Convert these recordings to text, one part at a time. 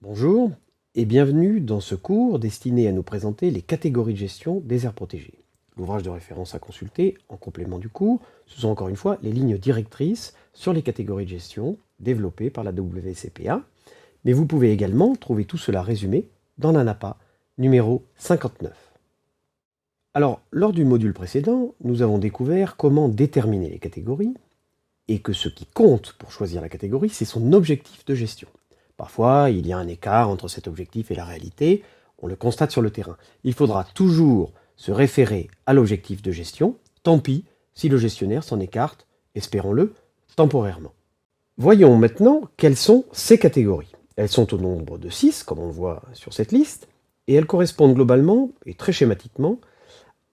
Bonjour et bienvenue dans ce cours destiné à nous présenter les catégories de gestion des aires protégées. L'ouvrage de référence à consulter en complément du cours, ce sont encore une fois les lignes directrices sur les catégories de gestion développées par la WCPA, mais vous pouvez également trouver tout cela résumé dans l'ANAPA numéro 59. Alors, lors du module précédent, nous avons découvert comment déterminer les catégories et que ce qui compte pour choisir la catégorie, c'est son objectif de gestion. Parfois, il y a un écart entre cet objectif et la réalité, on le constate sur le terrain. Il faudra toujours se référer à l'objectif de gestion, tant pis si le gestionnaire s'en écarte, espérons-le, temporairement. Voyons maintenant quelles sont ces catégories. Elles sont au nombre de 6, comme on le voit sur cette liste, et elles correspondent globalement, et très schématiquement,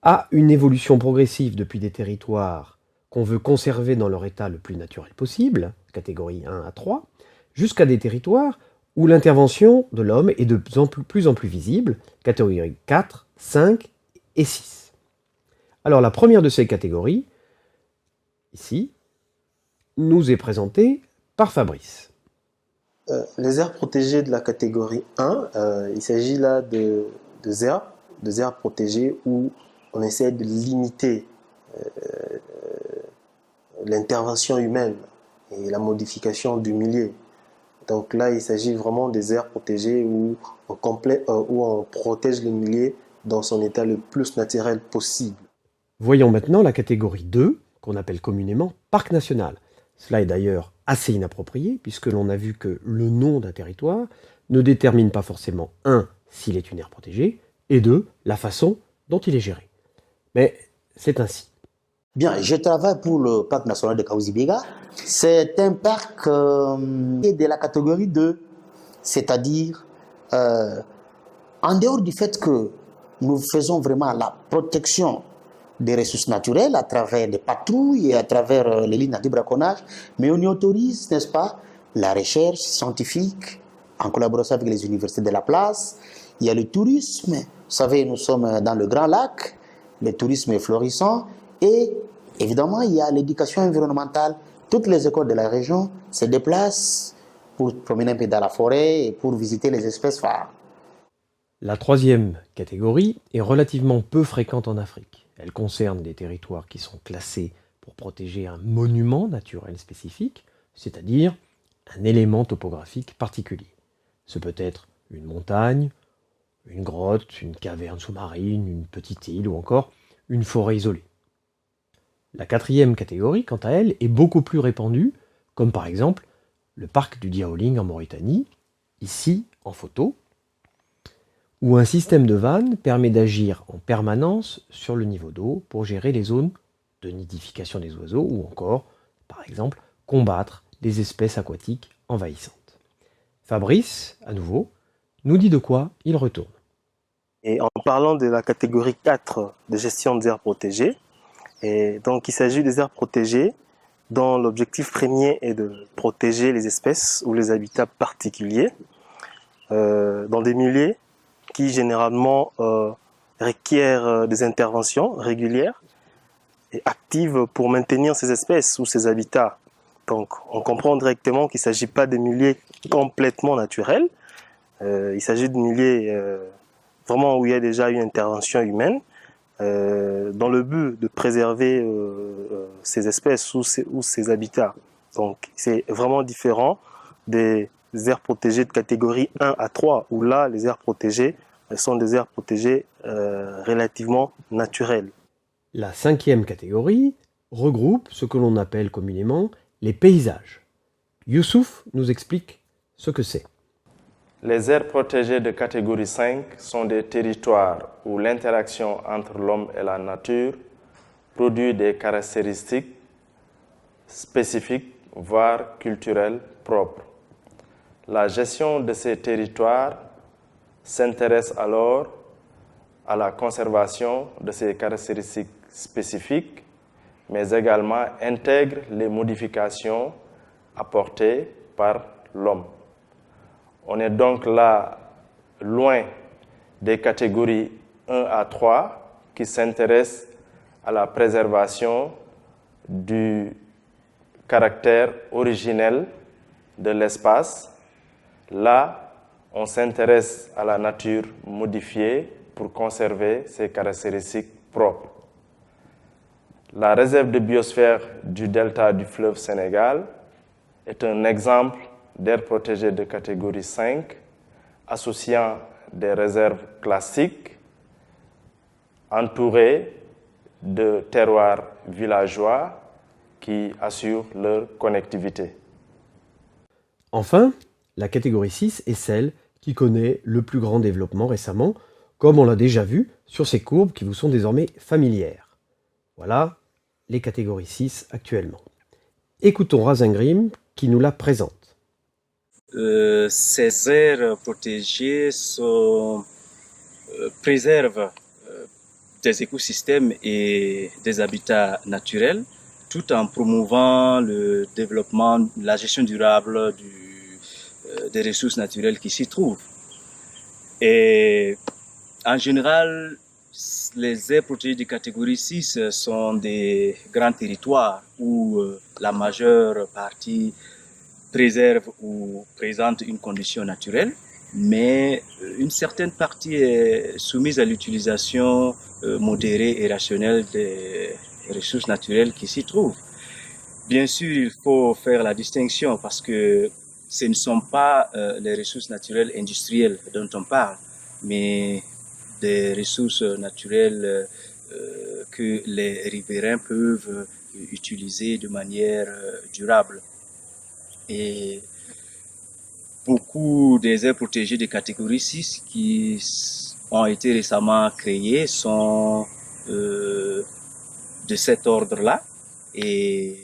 à une évolution progressive depuis des territoires qu'on veut conserver dans leur état le plus naturel possible, catégorie 1 à 3, jusqu'à des territoires où l'intervention de l'homme est de plus en plus visible, catégorie 4, 5 et 6. Alors la première de ces catégories, ici, nous est présentée par Fabrice. Les aires protégées de la catégorie 1, il s'agit là de aires protégées où on essaie de limiter l'intervention humaine et la modification du milieu. Donc là, il s'agit vraiment des aires protégées où on protège le milieu dans son état le plus naturel possible. Voyons maintenant la catégorie 2, qu'on appelle communément parc national. Cela est d'ailleurs assez inapproprié, puisque l'on a vu que le nom d'un territoire ne détermine pas forcément, 1, s'il est une aire protégée, et 2, la façon dont il est géré. Mais c'est ainsi. Bien, je travaille pour le parc national de Kahuzi-Biega. C'est un parc de la catégorie 2, c'est-à-dire en dehors du fait que nous faisons vraiment la protection des ressources naturelles à travers des patrouilles et à travers les lignes anti-braconnage, mais on y autorise, n'est-ce pas, la recherche scientifique en collaboration avec les universités de la place. Il y a le tourisme. Vous savez, nous sommes dans le Grand Lac, le tourisme est florissant. Et évidemment, il y a l'éducation environnementale. Toutes les écoles de la région se déplacent pour promener un peu dans la forêt et pour visiter les espèces phares. La troisième catégorie est relativement peu fréquente en Afrique. Elle concerne des territoires qui sont classés pour protéger un monument naturel spécifique, c'est-à-dire un élément topographique particulier. Ce peut être une montagne, une grotte, une caverne sous-marine, une petite île ou encore une forêt isolée. La quatrième catégorie, quant à elle, est beaucoup plus répandue, comme par exemple le parc du Diaoling en Mauritanie, ici en photo, où un système de vannes permet d'agir en permanence sur le niveau d'eau pour gérer les zones de nidification des oiseaux ou encore, par exemple, combattre des espèces aquatiques envahissantes. Fabrice, à nouveau, nous dit de quoi il retourne. Et en parlant de la catégorie 4 de gestion des aires protégées, et donc il s'agit des aires protégées dont l'objectif premier est de protéger les espèces ou les habitats particuliers dans des milieux qui généralement requièrent des interventions régulières et actives pour maintenir ces espèces ou ces habitats. Donc on comprend directement qu'il ne s'agit pas de milieux complètement naturels, il s'agit de milieux vraiment où il y a déjà une intervention humaine dans le but de préserver ces espèces ou ces habitats. Donc c'est vraiment différent des aires protégées de catégorie 1 à 3, où là, les aires protégées sont des aires protégées relativement naturelles. La cinquième catégorie regroupe ce que l'on appelle communément les paysages. Youssouf nous explique ce que c'est. Les aires protégées de catégorie 5 sont des territoires où l'interaction entre l'homme et la nature produit des caractéristiques spécifiques, voire culturelles propres. La gestion de ces territoires s'intéresse alors à la conservation de ces caractéristiques spécifiques, mais également intègre les modifications apportées par l'homme. On est donc là loin des catégories 1 à 3 qui s'intéressent à la préservation du caractère originel de l'espace. Là, on s'intéresse à la nature modifiée pour conserver ses caractéristiques propres. La réserve de biosphère du delta du fleuve Sénégal est un exemple d'aire protégée de catégorie 5 associant des réserves classiques entourées de terroirs villageois qui assurent leur connectivité. Enfin, la catégorie 6 est celle qui connaît le plus grand développement récemment, comme on l'a déjà vu sur ces courbes qui vous sont désormais familières. Voilà les catégories 6 actuellement. Écoutons Razingrim qui nous la présente. Ces aires protégées préservent des écosystèmes et des habitats naturels, tout en promouvant le développement, la gestion durable des ressources naturelles qui s'y trouvent. Et en général, les aires protégées de catégorie 6 sont des grands territoires où la majeure partie préserve ou présente une condition naturelle, mais une certaine partie est soumise à l'utilisation modérée et rationnelle des ressources naturelles qui s'y trouvent. Bien sûr, il faut faire la distinction parce que ce ne sont pas les ressources naturelles industrielles dont on parle, mais des ressources naturelles que les riverains peuvent utiliser de manière durable. Et beaucoup des aires protégées de catégorie 6 qui ont été récemment créées sont de cet ordre-là. Et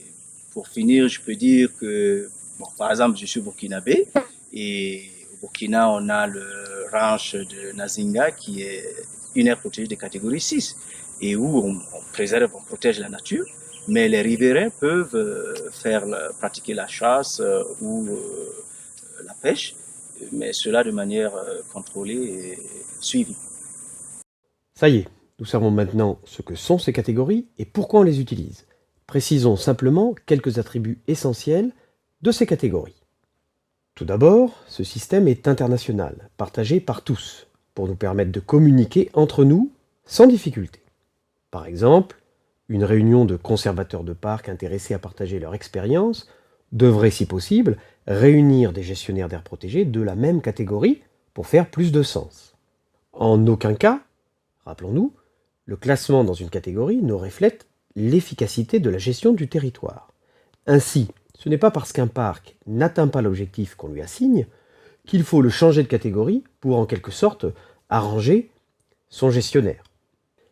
pour finir, je peux dire que, par exemple, je suis burkinabé et au Burkina, on a le ranch de Nazinga qui est une aire protégée de catégorie 6 et où on préserve, on protège la nature, mais les riverains peuvent pratiquer la chasse ou la pêche, mais cela de manière contrôlée et suivie. Ça y est, nous savons maintenant ce que sont ces catégories et pourquoi on les utilise. Précisons simplement quelques attributs essentiels de ces catégories. Tout d'abord, ce système est international, partagé par tous, pour nous permettre de communiquer entre nous sans difficulté. Par exemple, une réunion de conservateurs de parcs intéressés à partager leur expérience devrait, si possible, réunir des gestionnaires d'aires protégées de la même catégorie pour faire plus de sens. En aucun cas, rappelons-nous, le classement dans une catégorie ne reflète l'efficacité de la gestion du territoire. Ainsi, ce n'est pas parce qu'un parc n'atteint pas l'objectif qu'on lui assigne qu'il faut le changer de catégorie pour en quelque sorte arranger son gestionnaire.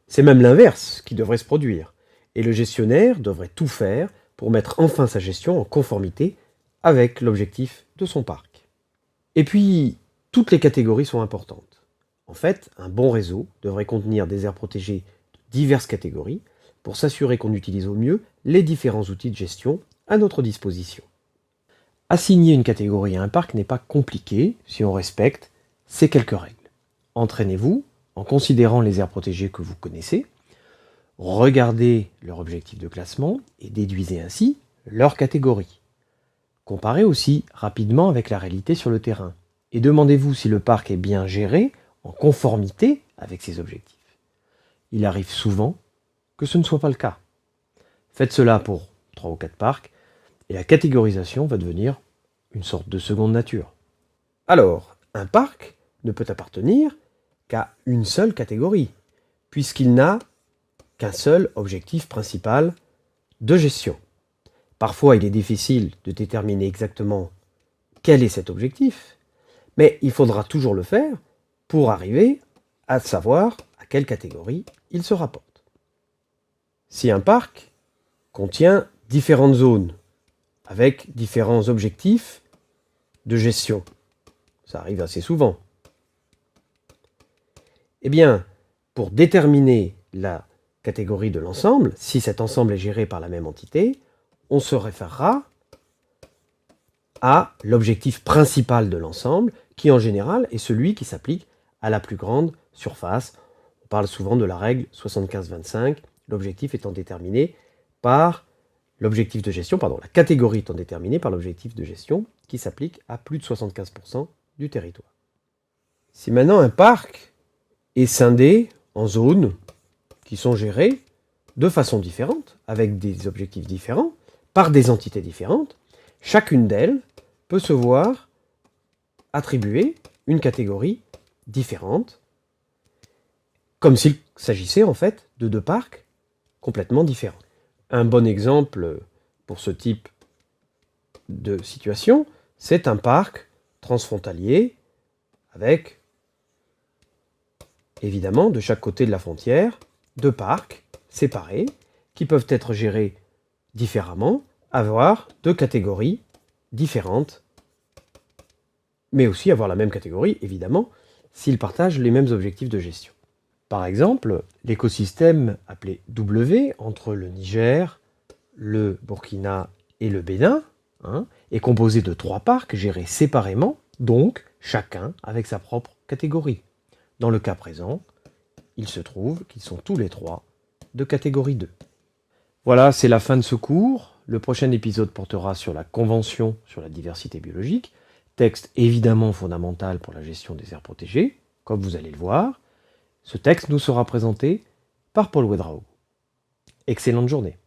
C'est même l'inverse qui devrait se produire, et le gestionnaire devrait tout faire pour mettre enfin sa gestion en conformité avec l'objectif de son parc. Et puis, toutes les catégories sont importantes. En fait, un bon réseau devrait contenir des aires protégées de diverses catégories pour s'assurer qu'on utilise au mieux les différents outils de gestion à notre disposition. Assigner une catégorie à un parc n'est pas compliqué si on respecte ces quelques règles. Entraînez-vous en considérant les aires protégées que vous connaissez, regardez leur objectif de classement et déduisez ainsi leur catégorie. Comparez aussi rapidement avec la réalité sur le terrain et demandez-vous si le parc est bien géré en conformité avec ses objectifs. Il arrive souvent que ce ne soit pas le cas. Faites cela pour 3 ou 4 parcs et la catégorisation va devenir une sorte de seconde nature. Alors, un parc ne peut appartenir qu'à une seule catégorie, puisqu'il n'a qu'un seul objectif principal de gestion. Parfois, il est difficile de déterminer exactement quel est cet objectif, mais il faudra toujours le faire pour arriver à savoir à quelle catégorie il se rapporte. Si un parc contient différentes zones avec différents objectifs de gestion, ça arrive assez souvent, eh bien, pour déterminer la catégorie de l'ensemble, si cet ensemble est géré par la même entité, on se référera à l'objectif principal de l'ensemble, qui en général est celui qui s'applique à la plus grande surface. On parle souvent de la règle 75-25, l'objectif étant déterminé par l'objectif de gestion, la catégorie étant déterminée par l'objectif de gestion qui s'applique à plus de 75% du territoire. Si maintenant un parc est scindé en zones qui sont gérées de façon différente, avec des objectifs différents, par des entités différentes, chacune d'elles peut se voir attribuer une catégorie différente, comme s'il s'agissait en fait de deux parcs complètement différents. Un bon exemple pour ce type de situation, c'est un parc transfrontalier avec, évidemment, de chaque côté de la frontière, deux parcs séparés qui peuvent être gérés différemment, avoir deux catégories différentes, mais aussi avoir la même catégorie, évidemment, s'ils partagent les mêmes objectifs de gestion. Par exemple, l'écosystème appelé W entre le Niger, le Burkina et le Bénin est composé de 3 parcs gérés séparément, donc chacun avec sa propre catégorie. Dans le cas présent, il se trouve qu'ils sont tous les 3 de catégorie 2. Voilà, c'est la fin de ce cours. Le prochain épisode portera sur la Convention sur la diversité biologique, texte évidemment fondamental pour la gestion des aires protégées, comme vous allez le voir. Ce texte nous sera présenté par Paul Ouédraogo. Excellente journée.